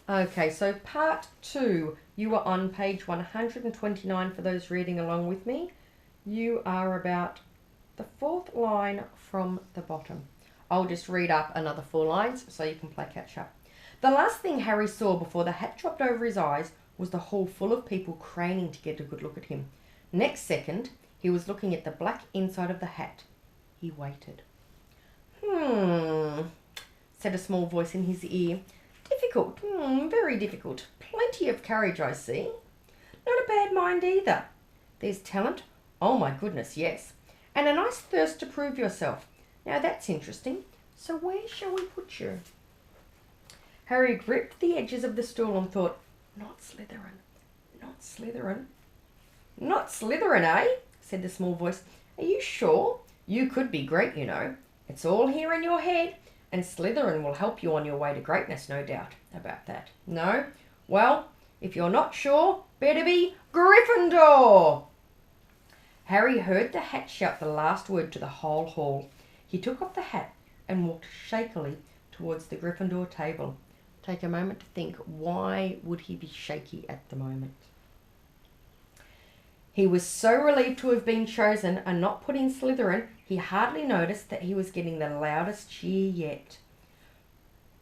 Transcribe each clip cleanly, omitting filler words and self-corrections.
Okay, so part 2. You are on page 129 for those reading along with me. You are about the 4th line from the bottom. I'll just read up another 4 lines so you can play catch up. The last thing Harry saw before the hat dropped over his eyes was the hall full of people craning to get a good look at him. Next second, he was looking at the black inside of the hat. He waited. Said a small voice in his ear. Difficult, very difficult. Plenty of courage, I see. Not a bad mind either. There's talent, oh my goodness, yes. And a nice thirst to prove yourself. Now that's interesting. So where shall we put you? Harry gripped the edges of the stool and thought, not Slytherin, not Slytherin. Not Slytherin, eh? Said the small voice. Are you sure? You could be great, you know. It's all here in your head, and Slytherin will help you on your way to greatness, no doubt about that. No? Well, if you're not sure, better be Gryffindor! Harry heard the hat shout the last word to the whole hall. He took off the hat and walked shakily towards the Gryffindor table. Take a moment to think, why would he be shaky at the moment? He was so relieved to have been chosen and not put in Slytherin, he hardly noticed that he was getting the loudest cheer yet.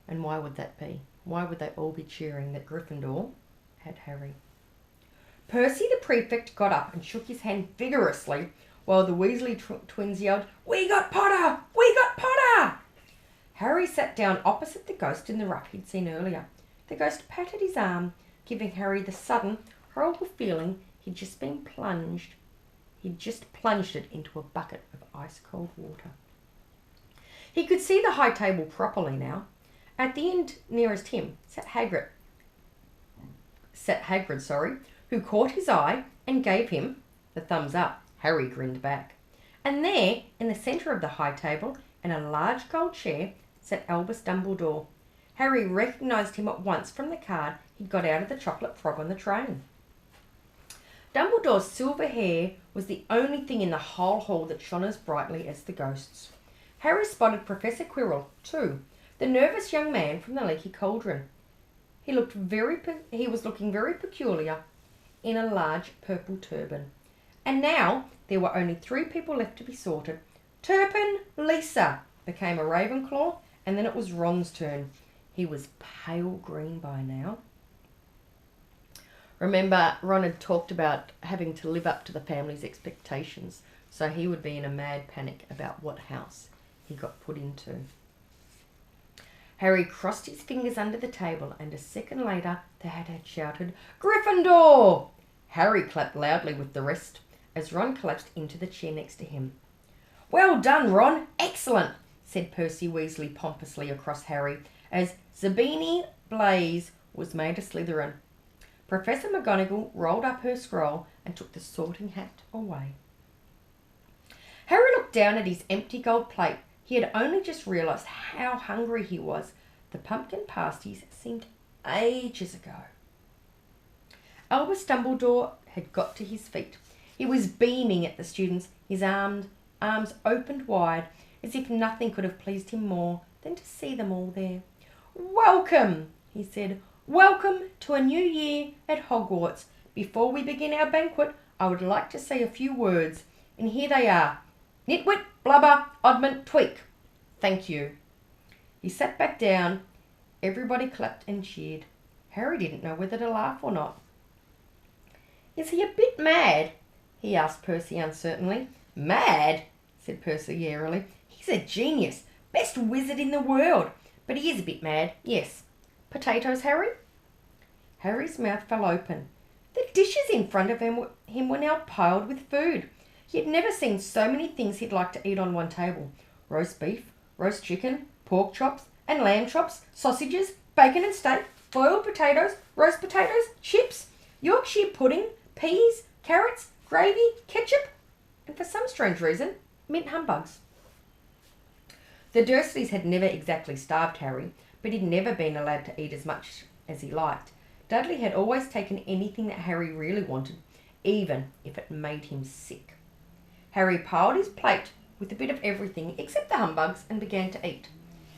And why would that be? Why would they all be cheering that Gryffindor had Harry? Percy the prefect got up and shook his hand vigorously while the Weasley twins yelled, "We got Potter! We got Potter!" Harry sat down opposite the ghost in the ruck he'd seen earlier. The ghost patted his arm, giving Harry the sudden, horrible feeling he'd just plunged it into a bucket of ice-cold water. He could see the high table properly now. At the end nearest him sat Hagrid, who caught his eye and gave him the thumbs up. Harry grinned back. And there, in the centre of the high table, in a large gold chair, sat Albus Dumbledore. Harry recognised him at once from the card he'd got out of the chocolate frog on the train. Dumbledore's silver hair was the only thing in the whole hall that shone as brightly as the ghost's. Harry spotted Professor Quirrell, too, the nervous young man from the leaky cauldron. He was looking very peculiar in a large purple turban. And now there were only 3 people left to be sorted. Turpin Lisa became a Ravenclaw, and then it was Ron's turn. He was pale green by now. Remember, Ron had talked about having to live up to the family's expectations, so he would be in a mad panic about what house he got put into. Harry crossed his fingers under the table, and a second later the hat had shouted, "Gryffindor!" Harry clapped loudly with the rest as Ron collapsed into the chair next to him. "Well done, Ron! Excellent!" said Percy Weasley pompously across Harry as Zabini Blaze was made a Slytherin. Professor McGonagall rolled up her scroll and took the sorting hat away. Harry looked down at his empty gold plate. He had only just realised how hungry he was. The pumpkin pasties seemed ages ago. Albus Dumbledore had got to his feet. He was beaming at the students, his arms opened wide, as if nothing could have pleased him more than to see them all there. "Welcome," he said. "Welcome to a new year at Hogwarts. Before we begin our banquet, I would like to say a few words, and here they are. Nitwit, blubber, oddment, tweak. Thank you." He sat back down. Everybody clapped and cheered. Harry didn't know whether to laugh or not. "Is he a bit mad?" he asked Percy uncertainly. "Mad?" said Percy airily. "He's a genius, best wizard in the world, but he is a bit mad, yes. Potatoes, Harry?" Harry's mouth fell open. The dishes in front of him were now piled with food. He had never seen so many things he'd like to eat on one table. Roast beef, roast chicken, pork chops and lamb chops, sausages, bacon and steak, boiled potatoes, roast potatoes, chips, Yorkshire pudding, peas, carrots, gravy, ketchup, and for some strange reason, mint humbugs. The Dursleys had never exactly starved Harry, but he'd never been allowed to eat as much as he liked. Dudley had always taken anything that Harry really wanted, even if it made him sick. Harry piled his plate with a bit of everything except the humbugs and began to eat.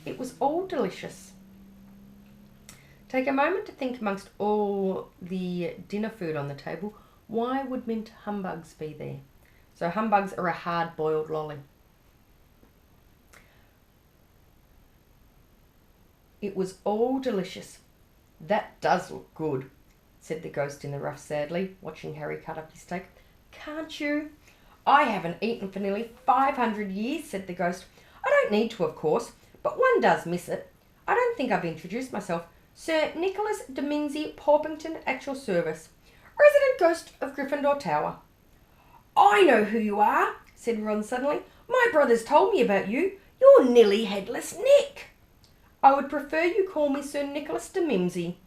It was all delicious. Take a moment to think amongst all the dinner food on the table. Why would mint humbugs be there? So humbugs are a hard-boiled lolly. It was all delicious. That does look good, said the ghost in the rough sadly, watching Harry cut up his steak. Can't you? I haven't eaten for nearly 500 years, said the ghost. I don't need to, of course, but one does miss it. I don't think I've introduced myself. Sir Nicholas de Minzy Porpington at your service, resident ghost of Gryffindor Tower. I know who you are, said Ron suddenly. My brothers told me about you. You're Nilly Headless Nick. I would prefer you call me Sir Nicholas de Mimsy,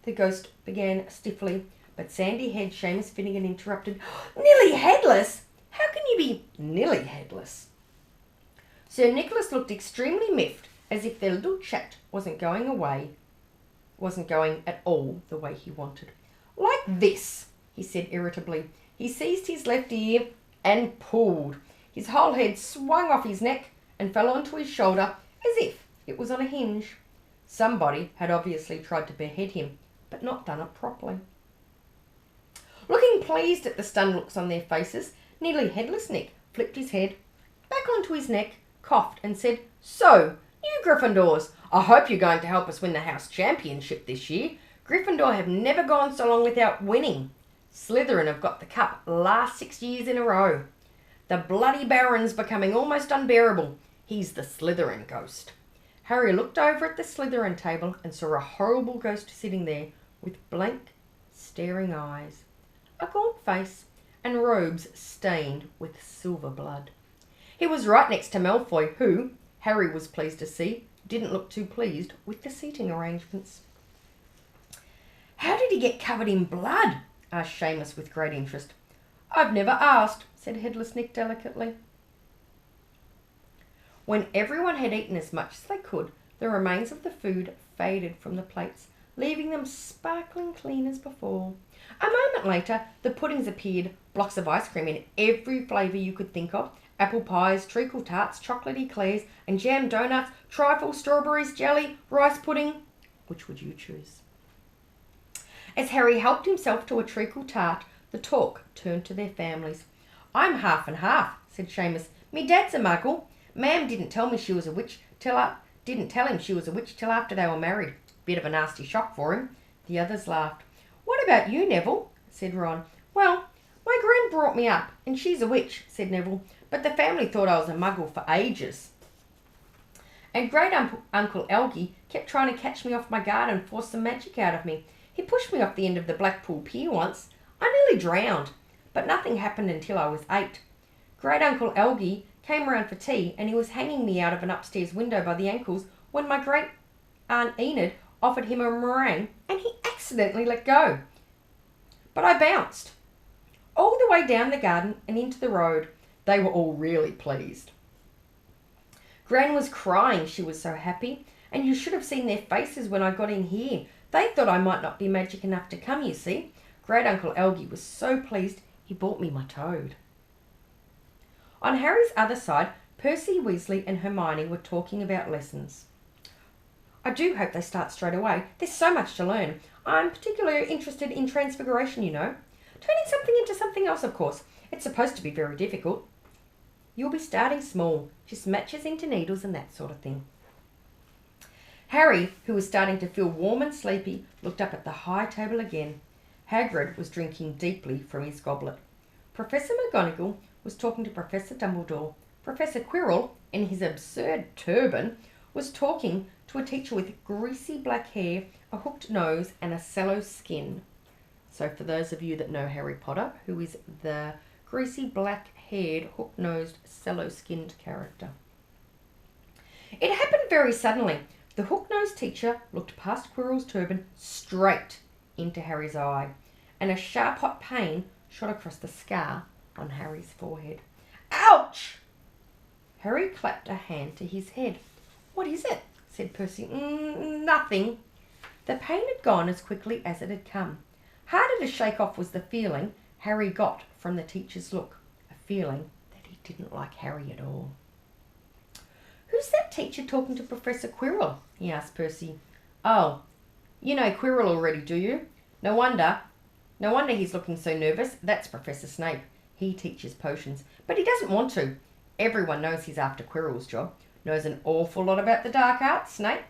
the ghost began stiffly, but sandy-haired Seamus Finnegan interrupted. Nilly Headless? How can you be Nilly Headless? Sir Nicholas looked extremely miffed, as if their little chat wasn't going at all the way he wanted. Like this, he said irritably. He seized his left ear and pulled. His whole head swung off his neck and fell onto his shoulder as if it was on a hinge. Somebody had obviously tried to behead him, but not done it properly. Looking pleased at the stunned looks on their faces, Nearly Headless Nick flipped his head back onto his neck, coughed and said, So, you Gryffindors, I hope you're going to help us win the house championship this year. Gryffindor have never gone so long without winning. Slytherin have got the cup last 6 years in a row. The bloody Baron's becoming almost unbearable. He's the Slytherin Ghost. Harry looked over at the Slytherin table and saw a horrible ghost sitting there with blank, staring eyes, a gaunt face, and robes stained with silver blood. He was right next to Malfoy, who, Harry was pleased to see, didn't look too pleased with the seating arrangements. How did he get covered in blood? Asked Seamus with great interest. I've never asked, said Headless Nick delicately. When everyone had eaten as much as they could, the remains of the food faded from the plates, leaving them sparkling clean as before. A moment later, the puddings appeared, blocks of ice cream in every flavour you could think of, apple pies, treacle tarts, chocolate eclairs, and jam donuts, trifle, strawberries, jelly, rice pudding. Which would you choose? As Harry helped himself to a treacle tart, the talk turned to their families. I'm half and half, said Seamus. Me dad's a muggle. Mam didn't tell him she was a witch till after they were married. Bit of a nasty shock for him. The others laughed. What about you, Neville? Said Ron. Well, my gran brought me up, and she's a witch, said Neville, but the family thought I was a muggle for ages. And great-uncle Algie kept trying to catch me off my guard and force some magic out of me. He pushed me off the end of the Blackpool Pier once. I nearly drowned, but nothing happened until I was 8. Great-uncle Algie came round for tea, and he was hanging me out of an upstairs window by the ankles when my great-aunt Enid offered him a meringue, and he accidentally let go. But I bounced all the way down the garden and into the road. They were all really pleased. Gran was crying, she was so happy, and you should have seen their faces when I got in here. They thought I might not be magic enough to come, you see. Great-uncle Algie was so pleased he bought me my toad. On Harry's other side, Percy, Weasley and Hermione were talking about lessons. I do hope they start straight away. There's so much to learn. I'm particularly interested in transfiguration, you know. Turning something into something else, of course. It's supposed to be very difficult. You'll be starting small, just matches into needles and that sort of thing. Harry, who was starting to feel warm and sleepy, looked up at the high table again. Hagrid was drinking deeply from his goblet. Professor McGonagall was talking to Professor Dumbledore. Professor Quirrell, in his absurd turban, was talking to a teacher with greasy black hair, a hooked nose and a sallow skin. So for those of you that know Harry Potter, who is the greasy black-haired, hook-nosed, sallow-skinned character. It happened very suddenly. The hook-nosed teacher looked past Quirrell's turban straight into Harry's eye, and a sharp hot pain shot across the scar on Harry's forehead. Ouch! Harry clapped a hand to his head. What is it? Said Percy. Nothing. The pain had gone as quickly as it had come. Harder to shake off was the feeling Harry got from the teacher's look, a feeling that he didn't like Harry at all. Who's that teacher talking to Professor Quirrell? He asked Percy. Oh, You know Quirrell already, do you? No wonder he's looking so nervous. That's Professor Snape. He teaches potions, but he doesn't want to. Everyone knows he's after Quirrell's job. Knows an awful lot about the dark arts, Snape.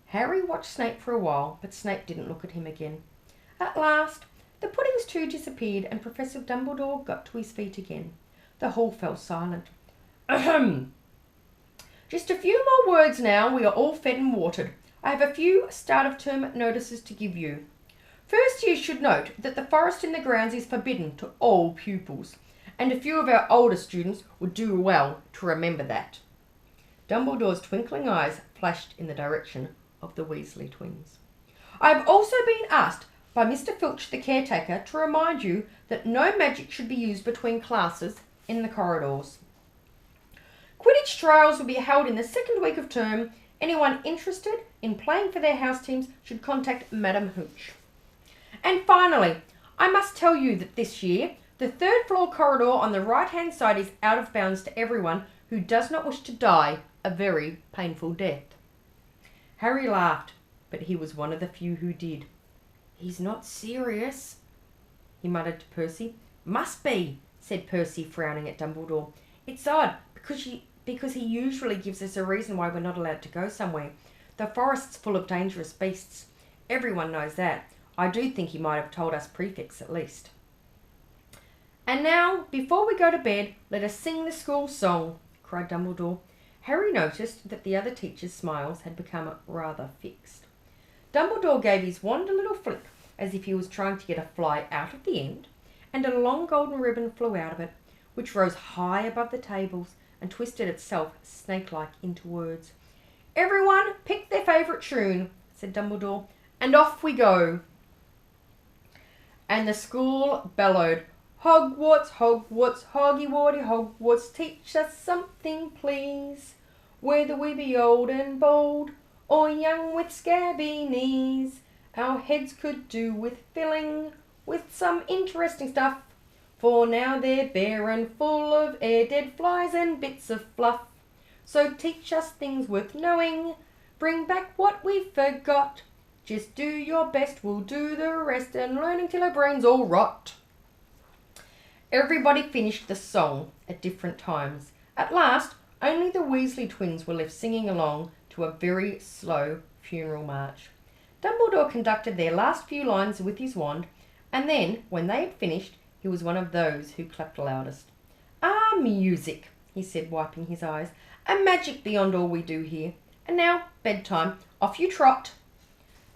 Harry watched Snape for a while, but Snape didn't look at him again. At last, the puddings too disappeared and Professor Dumbledore got to his feet again. The hall fell silent. Ahem. Just a few more words now. We are all fed and watered. I have a few start of term notices to give you. First, you should note that the forest in the grounds is forbidden to all pupils, and a few of our older students would do well to remember that. Dumbledore's twinkling eyes flashed in the direction of the Weasley twins. I have also been asked by Mr. Filch, the caretaker, to remind you that no magic should be used between classes in the corridors. Quidditch trials will be held in the second week of term. Anyone interested in playing for their house teams should contact Madam Hooch. And finally, I must tell you that this year, the third floor corridor on the right-hand side is out of bounds to everyone who does not wish to die a very painful death. Harry laughed, but he was one of the few who did. He's not serious, he muttered to Percy. Must be, said Percy, frowning at Dumbledore. It's odd, because he usually gives us a reason why we're not allowed to go somewhere. The forest's full of dangerous beasts. Everyone knows that. I do think he might have told us prefects at least. And now, before we go to bed, let us sing the school song, cried Dumbledore. Harry noticed that the other teachers' smiles had become rather fixed. Dumbledore gave his wand a little flick, as if he was trying to get a fly out of the end, and a long golden ribbon flew out of it, which rose high above the tables and twisted itself snake-like into words. Everyone pick their favourite tune, said Dumbledore, and off we go. And the school bellowed, Hogwarts, Hogwarts, Hoggy-Warty Hogwarts, teach us something, please. Whether we be old and bold, or young with scabby knees, our heads could do with filling with some interesting stuff, for now they're bare and full of air, dead flies and bits of fluff. So teach us things worth knowing, bring back what we forgot. Just do your best, we'll do the rest, and learning till our brains all rot. Everybody finished the song at different times. At last, only the Weasley twins were left singing along to a very slow funeral march. Dumbledore conducted their last few lines with his wand, and then, when they had finished, he was one of those who clapped loudest. Ah, music, he said, wiping his eyes, a magic beyond all we do here. And now, bedtime, off you trot.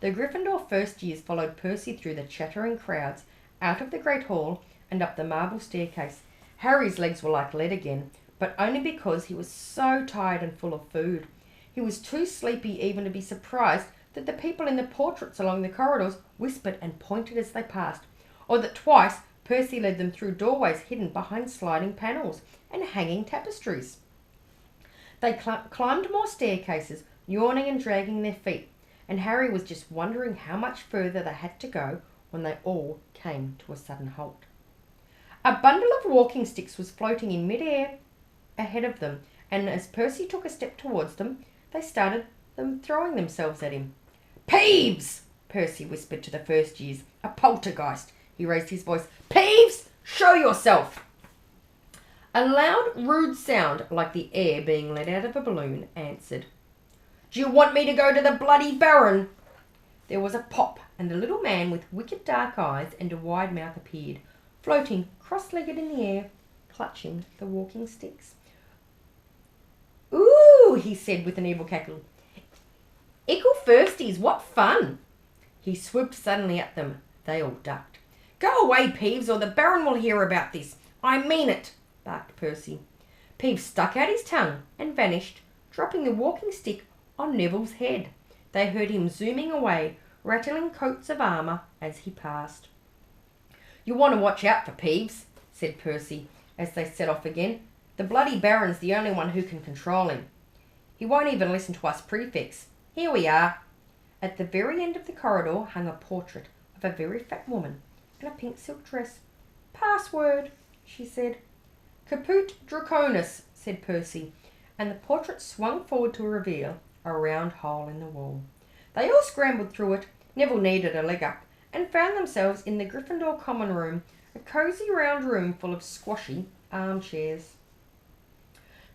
The Gryffindor first years followed Percy through the chattering crowds, out of the great hall, and up the marble staircase. Harry's legs were like lead again, but only because he was so tired and full of food. He was too sleepy even to be surprised that the people in the portraits along the corridors whispered and pointed as they passed, or that twice Percy led them through doorways hidden behind sliding panels and hanging tapestries. They climbed more staircases, yawning and dragging their feet, and Harry was just wondering how much further they had to go when they all came to a sudden halt. A bundle of walking sticks was floating in mid-air ahead of them, and as Percy took a step towards them, they started throwing themselves at him. Peeves! Percy whispered to the first years. A poltergeist. He raised his voice. Peeves! Show yourself! A loud, rude sound, like the air being let out of a balloon, answered. Do you want me to go to the bloody Baron? There was a pop, and a little man with wicked dark eyes and a wide mouth appeared, floating cross-legged in the air, clutching the walking sticks. Ooh, he said with an evil cackle. Ickle firsties, what fun! He swooped suddenly at them. They all ducked. Go away, Peeves, or the Baron will hear about this. I mean it, barked Percy. Peeves stuck out his tongue and vanished, dropping the walking stick on Neville's head. They heard him zooming away, rattling coats of armour as he passed. You want to watch out for Peeves, said Percy, as they set off again. The bloody Baron's the only one who can control him. He won't even listen to us prefects. Here we are. At the very end of the corridor hung a portrait of a very fat woman in a pink silk dress. Password, she said. Caput Draconis, said Percy, and the portrait swung forward to reveal a round hole in the wall. They all scrambled through it. Neville needed a leg up, and found themselves in the Gryffindor common room, a cosy round room full of squashy armchairs.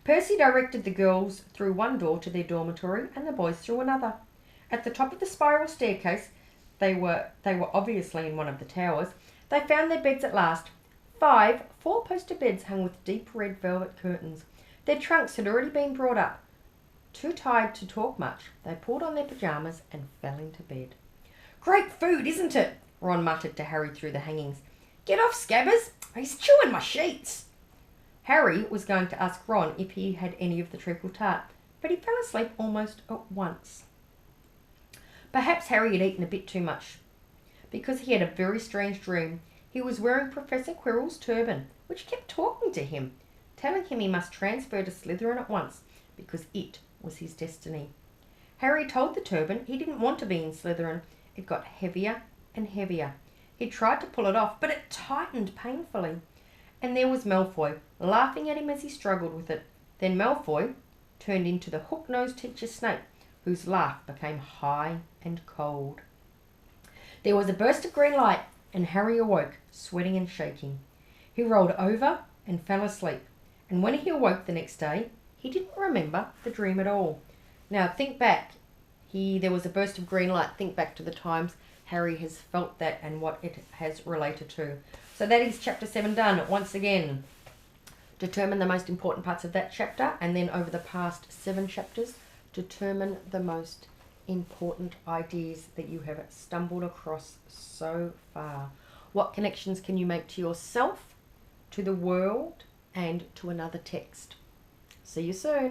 Percy directed the girls through one door to their dormitory and the boys through another. At the top of the spiral staircase, they were obviously in one of the towers, they found their beds at last. 5 four-poster beds hung with deep red velvet curtains. Their trunks had already been brought up. Too tired to talk much, they pulled on their pyjamas and fell into bed. "Great food, isn't it?" Ron muttered to Harry through the hangings. "Get off, Scabbers! He's chewing my sheets!" Harry was going to ask Ron if he had any of the treacle tart, but he fell asleep almost at once. Perhaps Harry had eaten a bit too much, because he had a very strange dream. He was wearing Professor Quirrell's turban, which kept talking to him, telling him he must transfer to Slytherin at once, because it was his destiny. Harry told the turban he didn't want to be in Slytherin. It got heavier and heavier. He tried to pull it off, but it tightened painfully. And there was Malfoy, laughing at him as he struggled with it. Then Malfoy turned into the hook-nosed teacher Snape, whose laugh became high and cold. There was a burst of green light, and Harry awoke, sweating and shaking. He rolled over and fell asleep, and when he awoke the next day, he didn't remember the dream at all. Now think back. There was a burst of green light. Think back to the times Harry has felt that and what it has related to. So that is chapter 7 done. Once again, determine the most important parts of that chapter, and then over the past 7 chapters, determine the most important ideas that you have stumbled across so far. What connections can you make to yourself, to the world, and to another text? See you soon.